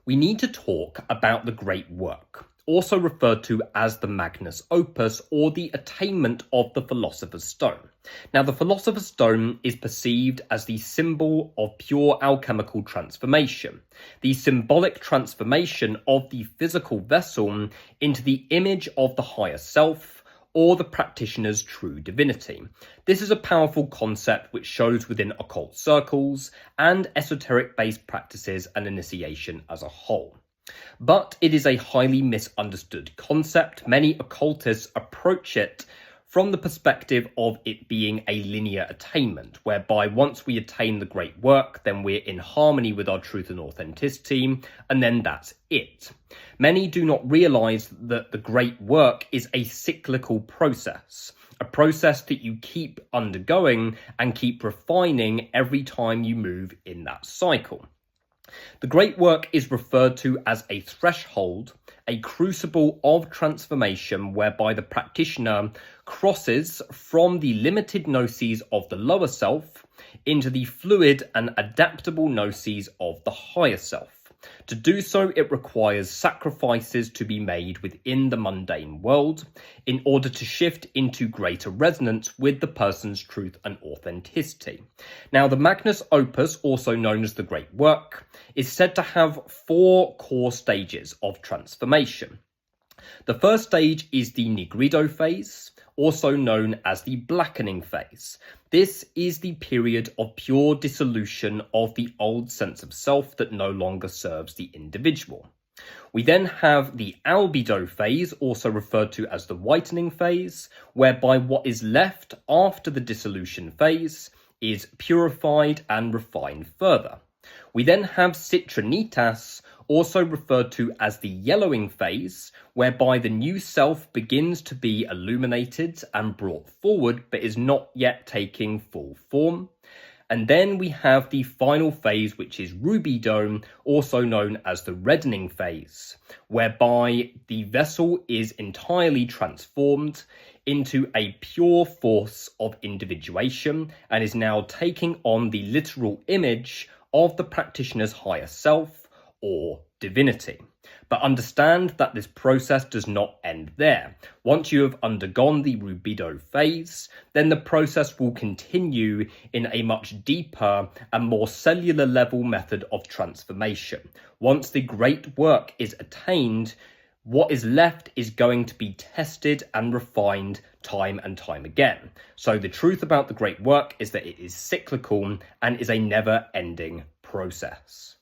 we need to talk about the great work, also referred to as the Magnus Opus or the attainment of the Philosopher's Stone. Now, the Philosopher's Stone is perceived as the symbol of pure alchemical transformation, the symbolic transformation of the physical vessel into the image of the higher self, or the practitioner's true divinity. This is a powerful concept which shows within occult circles and esoteric-based practices and initiation as a whole. But it is a highly misunderstood concept. Many occultists approach it from the perspective of it being a linear attainment, whereby once we attain the great work, then we're in harmony with our truth and authenticity, and then that's it. Many do not realize that the great work is a cyclical process, a process that you keep undergoing and keep refining every time you move in that cycle. The great work is referred to as a threshold, a crucible of transformation whereby the practitioner crosses from the limited gnosis of the lower self into the fluid and adaptable gnosis of the higher self. To do so, it requires sacrifices to be made within the mundane world in order to shift into greater resonance with the person's truth and authenticity. Now, the Magnus Opus, also known as the Great Work, is said to have 4 core stages of transformation. The first stage is the Nigrido phase, also known as the blackening phase. This is the period of pure dissolution of the old sense of self that no longer serves the individual. We then have the albedo phase, also referred to as the whitening phase, whereby what is left after the dissolution phase is purified and refined further. We then have citrinitas, also referred to as the yellowing phase, whereby the new self begins to be illuminated and brought forward, but is not yet taking full form. And then we have the final phase, which is rubedo, also known as the reddening phase, whereby the vessel is entirely transformed into a pure force of individuation and is now taking on the literal image of the practitioner's higher self or divinity. But understand that this process does not end there. Once you have undergone the rubedo phase, then the process will continue in a much deeper and more cellular level method of transformation. Once the great work is attained, what is left is going to be tested and refined time and time again. So the truth about the great work is that it is cyclical and is a never-ending process.